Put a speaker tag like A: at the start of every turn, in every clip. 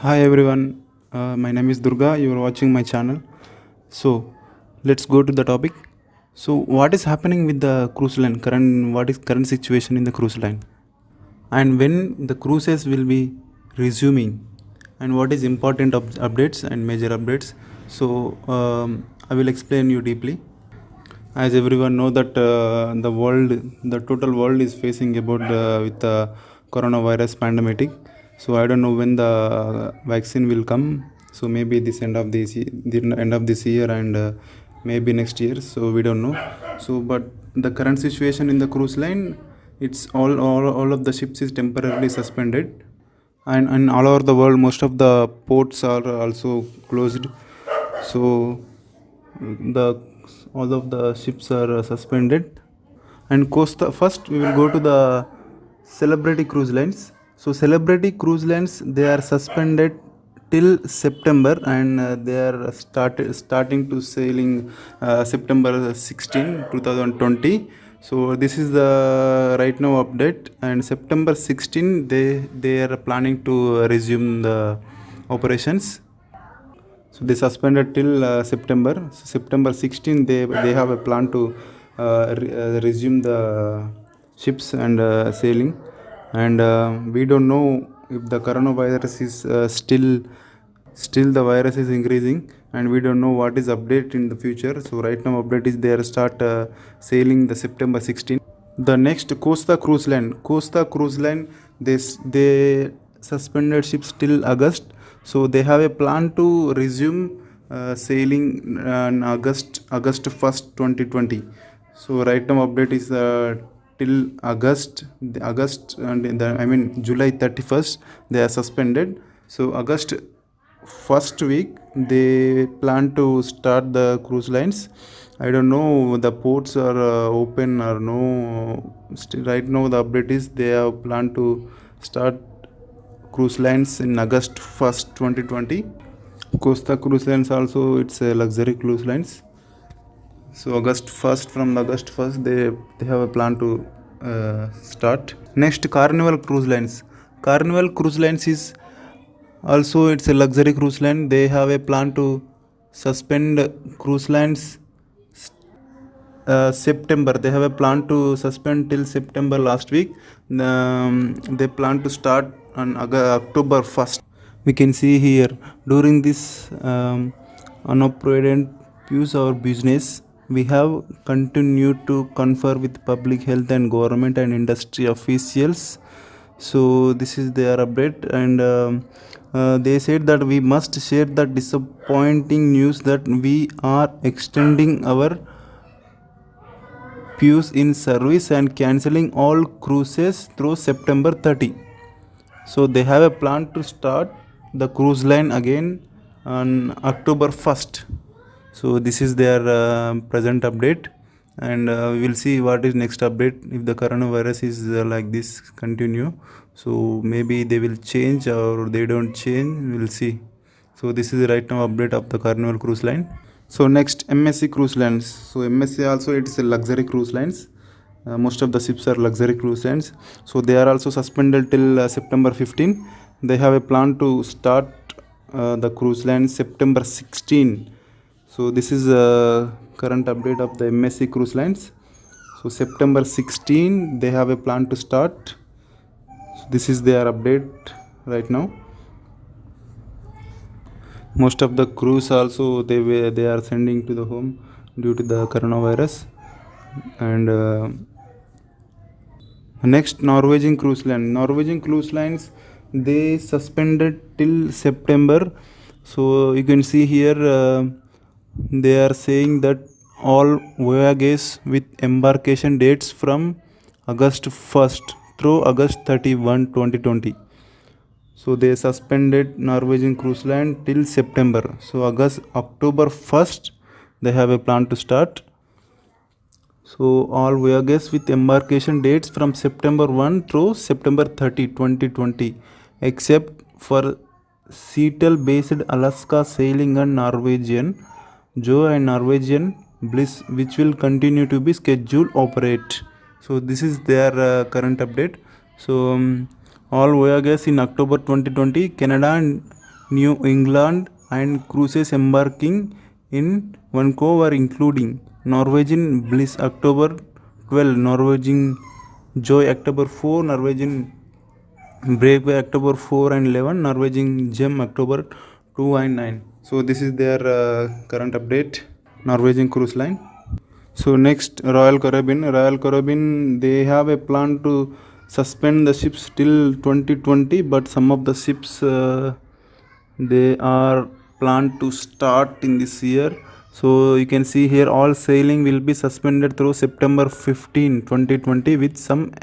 A: Hi everyone, my name is Durga. You are watching my channel. So let's go to the topic. So what is happening with the cruise line? What is current situation in the cruise line? And when the cruises will be resuming? And what is important updates and major updates? So I will explain you deeply. As everyone know that the total world is facing about with the coronavirus pandemic. So I don't know when the vaccine will come. So maybe the end of this year and maybe next year. So we don't know. So but the current situation in the cruise line, it's all of the ships is temporarily suspended, and all over the world most of the ports are also closed. So the all of the ships are suspended. And Costa, first we will go to the celebrity cruise lines. So celebrity cruise lines, they are suspended till September, and they are starting to sailing September 16 2020. So this is the right now update, and September 16 they are planning to resume the operations. So they suspended till September. So September 16, they have a plan to resume the ships and sailing. And we don't know if the coronavirus is still the virus is increasing, and we don't know what is update in the future. So right now update is they are start sailing the September 16. The next Costa Cruise Line, they suspended ships till August. So they have a plan to resume sailing on August 1st, 2020. So right now update is till August, and July 31st they are suspended. So August first week they plan to start the cruise lines. I don't know the ports are open or no. Still, right now the update is they have planned to start cruise lines in August 1st, 2020. Costa Cruise Lines also, it's a luxury cruise lines. So August 1st they have a plan to start. Next, Carnival Cruise Lines. Carnival Cruise Lines is also, it's a luxury cruise line. They have a plan to suspend cruise lines September. They have a plan to suspend till September last week. They plan to start on October 1st. We can see here during this unoperated use our business, we have continued to confer with public health and government and industry officials. So this is their update, and they said that we must share the disappointing news that we are extending our pews in service and cancelling all cruises through September 30. So they have a plan to start the cruise line again on October 1st. So this is their present update, and we will see what is next update if the coronavirus is like this continue. So maybe they will change or they don't change. We will see. So this is right now update of the Carnival Cruise Line. So next, MSC Cruise Lines. So MSC also, it's a luxury cruise lines. Most of the ships are luxury cruise lines. So they are also suspended till September 15. They have a plan to start the cruise line September 16. So this is a current update of the MSC Cruise Lines. So September 16, they have a plan to start. So this is their update right now. Most of the crews also they are sending to the home due to the coronavirus. And next, Norwegian Cruise Line. Norwegian Cruise Lines, they suspended till September. So you can see here they are saying that all voyages with embarkation dates from August 1st through August 31, 2020. So they suspended Norwegian Cruise Line till September. So October 1st, they have a plan to start. So all voyages with embarkation dates from September 1 through September 30, 2020, except for Seattle-based Alaska Sailing and Norwegian Joe and Norwegian Bliss, which will continue to be scheduled operate. So this is their current update. So all voyages in October 2020, Canada and New England and cruises embarking in Vancouver, including Norwegian Bliss October 12, Norwegian Joy October 4, Norwegian Breakaway October 4 and 11, Norwegian Gem October 2 and 9. So this is their current update, Norwegian cruise line. So next, Royal Caribbean. Royal Caribbean, they have a plan to suspend the ships till 2020, but some of the ships they are planned to start in this year. So you can see here all sailing will be suspended through September 15, 2020 with some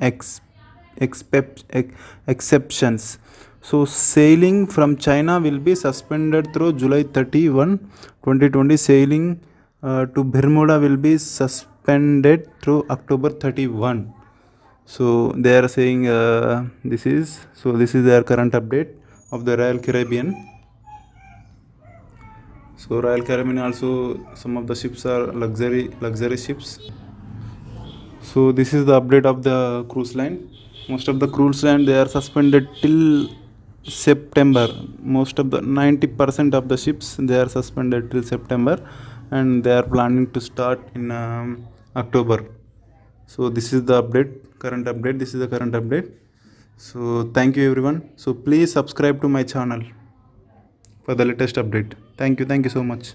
A: exceptions. So sailing from China will be suspended through July 31, 2020. Sailing to Bermuda will be suspended through October 31. So they are saying this is their current update of the Royal Caribbean. So Royal Caribbean also, some of the ships are luxury ships. So this is the update of the cruise line. Most of the cruise line they are suspended till September. Most of the 90% of the ships they are suspended till September, and they are planning to start in October. So this is the current update. This is the current update. So thank you everyone. So please subscribe to my channel for the latest update. Thank you so much.